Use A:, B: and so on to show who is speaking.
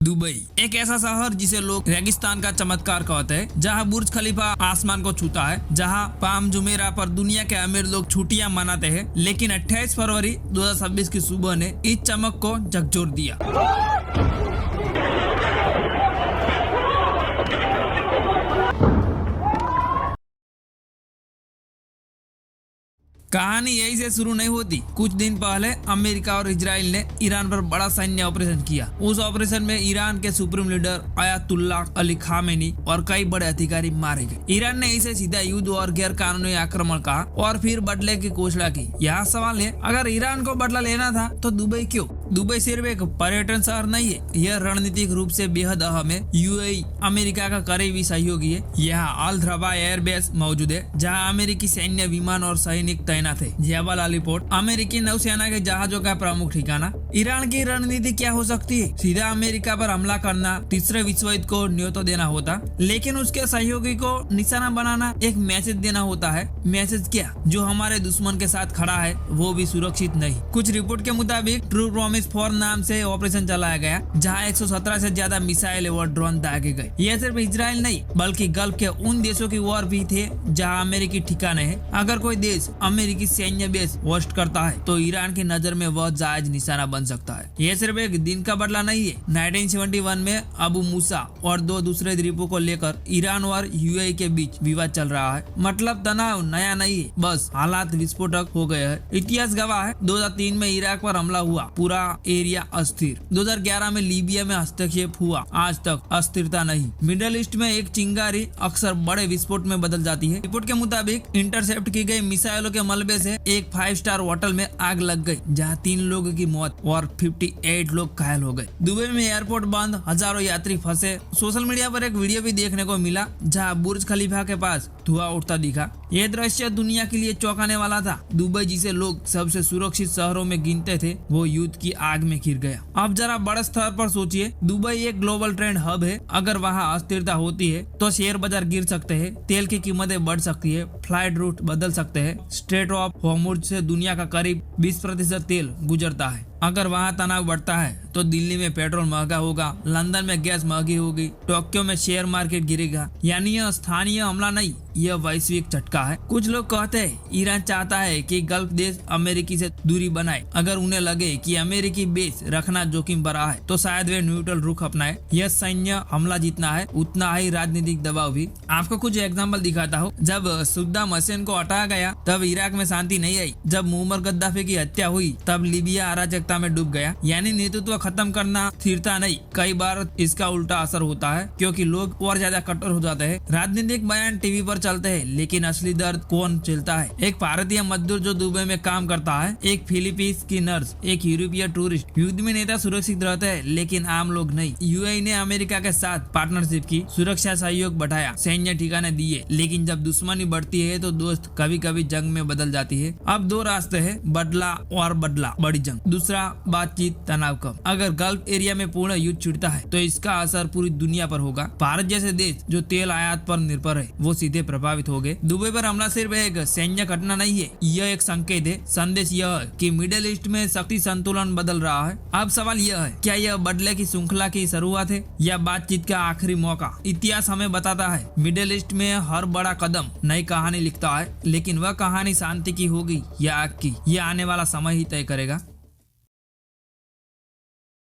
A: Dubai एक ऐसा शहर जिसे लोग रेगिस्तान का चमत्कार कहते हैं, जहां बुर्ज खलीफा आसमान को छूता है, जहां पाम जुमेरा पर दुनिया के अमीर लोग छुट्टियां मनाते हैं। लेकिन 28 फरवरी 2026 की सुबह ने इस चमक को झकझोर दिया। कहानी यही से शुरू नहीं होती। कुछ दिन पहले अमेरिका और इजराइल ने ईरान पर बड़ा सैन्य ऑपरेशन किया। उस ऑपरेशन में ईरान के supreme leader Ayatollah Ali Khamenei और कई बड़े अधिकारी मारे गए। ईरान ने इसे सीधा युद्ध और गैर कानूनी आक्रमण कहा और फिर बदले की घोषणा की। यहाँ सवाल है, अगर ईरान को बदला लेना था तो दुबई क्यों? दुबई सिर्फ एक पर्यटन शहर नहीं है, यह रणनीतिक रूप से बेहद अहम है। यूएई अमेरिका का करीबी सहयोगी है। यहाँ अल धरबा एयरबेस मौजूद है, जहाँ अमेरिकी सैन्य विमान और सैनिक तैनात है। जबल अली पोर्ट अमेरिकी नौसेना के जहाजों का प्रमुख ठिकाना। ईरान की रणनीति क्या हो सकती है? सीधा अमेरिका पर हमला करना, तीसरे विश्व युद्ध को न्योता देना होता, लेकिन उसके सहयोगी को निशाना बनाना, एक मैसेज देना होता है। मैसेज क्या? जो हमारे दुश्मन के साथ खड़ा है वो भी सुरक्षित नहीं। कुछ रिपोर्ट के मुताबिक ट्रू प्रॉमिस 4 नाम से ऑपरेशन चलाया गया, जहां 117 से ज्यादा मिसाइल और ड्रोन दागे गए। यह सिर्फ इजराइल नहीं बल्कि गल्फ के उन देशों की ओर भी थे जहां अमेरिकी ठिकाने हैं। अगर कोई देश अमेरिकी सैन्य बेस होस्ट करता है तो ईरान की नजर में वह जायज निशाना बन सकता है। यह सिर्फ एक दिन का बदला नहीं है। 1971 में अबू मूसा और 2 दूसरे द्वीपों को लेकर ईरान और यूएई के बीच विवाद चल रहा है। मतलब तनाव नया नहीं है, बस हालात विस्फोटक हो गए हैं। इतिहास गवाह है, 2003 में इराक पर हमला हुआ, पूरा एरिया अस्थिर। 2011 में लीबिया में हस्तक्षेप हुआ, आज तक अस्थिरता नहीं। मिडल ईस्ट में एक चिंगारी अक्सर बड़े विस्फोट में बदल जाती है। रिपोर्ट के मुताबिक इंटरसेप्ट की गई मिसाइलों के मलबे से एक 5 स्टार होटल में आग लग गई, जहां 3 लोगों की मौत और 58 लोग घायल हो गए। दुबई में एयरपोर्ट बंद, हजारों यात्री फंसे। सोशल मीडिया पर एक वीडियो भी देखने को मिला जहां बुर्ज खलीफा के पास धुआं उठता दिखा। यह दृश्य दुनिया के लिए चौंकाने वाला था। दुबई जिसे लोग सबसे सुरक्षित शहरों में गिनते थे, वो युद्ध की आग में घिर गया। अब जरा बड़े स्तर पर सोचिए, दुबई एक ग्लोबल ट्रेंड हब है। अगर वहाँ अस्थिरता होती है तो शेयर बाजार गिर सकते हैं, तेल की कीमतें बढ़ सकती है, फ्लाइट रूट बदल सकते हैं। स्ट्रेट ऑफ हॉर्मुज से दुनिया का करीब 20% तेल गुजरता है। अगर वहाँ तनाव बढ़ता है तो दिल्ली में पेट्रोल महंगा होगा, लंदन में गैस महंगी होगी, टोक्यो में शेयर मार्केट गिरेगा। यानी यह स्थानीय हमला नहीं, यह वैश्विक झटका है। कुछ लोग कहते हैं ईरान चाहता है कि गल्फ देश अमेरिकी से दूरी बनाए। अगर उन्हें लगे कि अमेरिकी बेस रखना जोखिम भरा है तो शायद वे न्यूट्रल रुख अपनाए। यह सैन्य हमला जितना है उतना ही राजनीतिक दबाव भी। आपको कुछ एग्जाम्पल दिखाता हूँ। जब सद्दाम हुसैन को हटाया गया तब इराक में शांति नहीं आई। जब मुअम्मर गद्दाफी की हत्या हुई तब लीबिया अराजकता में डूब गया। यानी नेतृत्व खत्म करना स्थिरता नहीं, कई बार इसका उल्टा असर होता है, क्योंकि लोग और ज्यादा कट्टर हो जाते हैं। राजनीतिक बयान टीवी पर चलते हैं, लेकिन असली दर्द कौन झेलता है? एक भारतीय मजदूर जो दुबई में काम करता है, एक फिलीपींस की नर्स, एक यूरोपीय टूरिस्ट। युद्ध में नेता सुरक्षित रहते हैं लेकिन आम लोग नहीं। यूएई ने अमेरिका के साथ पार्टनरशिप की, सुरक्षा सहयोग बढ़ाया, सैन्य ठिकाने दिए, लेकिन जब दुश्मनी बढ़ती है तो दोस्त कभी कभी जंग में बदल जाती है। अब 2 रास्ते है, बदला और बदला बड़ी जंग। दूसरा, बातचीत, तनाव कम। अगर गल्फ एरिया में पूर्ण युद्ध छिड़ता है तो इसका असर पूरी दुनिया पर होगा। भारत जैसे देश जो तेल आयात पर निर्भर है, वो सीधे प्रभावित हो गए। दुबई पर हमला सिर्फ एक सैन्य घटना नहीं है, यह एक संकेत है। संदेश यह है कि मिडिल ईस्ट में शक्ति संतुलन बदल रहा है। अब सवाल यह है, क्या यह बदले की श्रृंखला की शुरुआत है या बातचीत का आखिरी मौका? इतिहास हमें बताता है, मिडिल ईस्ट में हर बड़ा कदम नई कहानी लिखता है, लेकिन वह कहानी शांति की होगी या आग की, यह आने वाला समय ही तय करेगा।